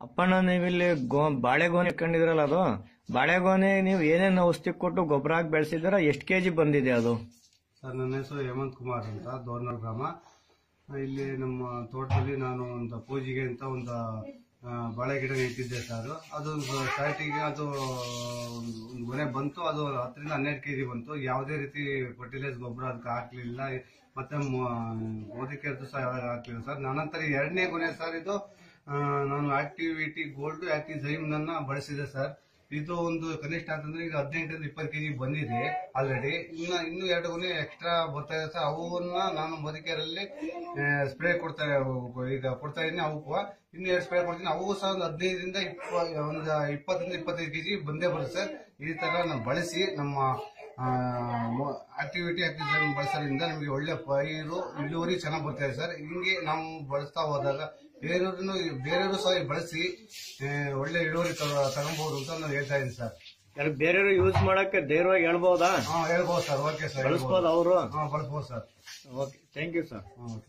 ಅಪ್ಪಣ್ಣ ನೀವಿಲ್ಲಿ ಬಾಳೆಗೊನೆ ಕಂಡಿದ್ರಲ್ಲ, ಅದು ಬಾಳೆಗೊನೆ ನೀವು ಏನೇನು ಔಷಧಿ ಕೊಟ್ಟು ಗೊಬ್ಬರ ಹಾಕಿ ಬೆಳೆಸಿದ್ರ? ಎಷ್ಟು ಕೆಜಿ ಬಂದಿದೆ ಅದು? ಸರ್, ನನ್ನ ಹೆಸರು ಹೇಮಂತ್ ಕುಮಾರ್ ಅಂತ, ದೋರ್ನೂರು ಗ್ರಾಮ. ಇಲ್ಲಿ ನಮ್ಮ ತೋಟದಲ್ಲಿ ನಾನು ಒಂದು ಪೂಜೆಗೆ ಅಂತ ಒಂದು ಬಾಳೆ ಗಿಡ ನೆಟ್ಟಿದ್ದೆ ಸರ್. ಅದು ಸ್ಟಾರ್ಟಿಂಗ್ ಅದು ಒಂದು ಗೊನೆ ಬಂತು. ಅದು 10 ರಿಂದ 12 ಕೆಜಿ ಬಂತು. ಯಾವುದೇ ರೀತಿ ಫರ್ಟಿಲೈಸರ್ ಗೊಬ್ಬರ ಅದಕ್ಕೆ ಹಾಕ್ಲಿಲ್ಲ, ಮತ್ತೆ ಮೋದಿಕೆದ್ದು ಸಹ ಹಾಕ್ಲಿಲ್ಲ ಸರ್. ನಂತರ 2ನೇ ಗೊನೆ ಸರ್ ಇದು. ನಾನು ಆಕ್ಟಿವಿಟಿ ಗೋಲ್ಡ್ ಆಕ್ಟಿವ್ ಜೈಮ್ ನನ್ನ ಬಳಸಿದೆ ಸರ್. ಇದು ಒಂದು ಕನಿಷ್ಠ ಅಂತಂದ್ರೆ ಈಗ 18 ರಿಂದ 20 ಕೆಜಿ ಬಂದಿದೆ ಆಲ್ರೆಡಿ. ಇನ್ನು 2 ಗೊನೆ ಎಕ್ಸ್ಟ್ರಾ ಬರ್ತಾ ಇದೆ ಸರ್. ಅವನ್ನ ನಾನು ಮೋದಿಕೆಯಲ್ಲಿ ಸ್ಪ್ರೇ ಕೊಡ್ತಾ ಇದ್ದೀನಿ. ಅವಕ್ಕೂ ಇನ್ನು 2 ಸ್ಪ್ರೇ ಕೊಡ್ತೀನಿ. ಅವು ಸಹ ಒಂದು 15 ರಿಂದ 20 ರಿಂದ 25 ಕೆಜಿ ಬಂದೇ ಬರುತ್ತೆ ಸರ್. ಈ ತರ ನಾವು ಬಳಸಿ ನಮ್ಮ ಆಕ್ಟಿವಿಟಿ ಆಕ್ಟಿವ್ ಬಳಸೋದ್ರಿಂದ ನಮಗೆ ಒಳ್ಳೆ ಪೈರು ಇಳುವರಿ ಚೆನ್ನಾಗಿ ಬರ್ತಾ ಇದೆ ಸರ್. ಹಿಂಗೆ ನಾವು ಬಳಸ್ತಾ ಹೋದಾಗ ಬೇರೆಯವರು ಸಹ ಬಳಸಿ ಒಳ್ಳೆ ಇಳುವರಿ ತಗೊಬಹುದು ಅಂತ ನಾನು ಹೇಳ್ತಾ ಇದ್ದೀನಿ ಸರ್. ಬೇರೆಯವರು ಯೂಸ್ ಮಾಡಕ್ಕೆ ಧೈರ್ಯವಾಗಿ ಹೇಳ್ಬಹುದಾ? ಹೇಳ್ಬೋದು ಸರ್. ಓಕೆ ಸರ್, ಬಳಸಬಹುದು ಅವರು? ಬಳಸಬಹುದು sir. Okay, thank you sir. Okay.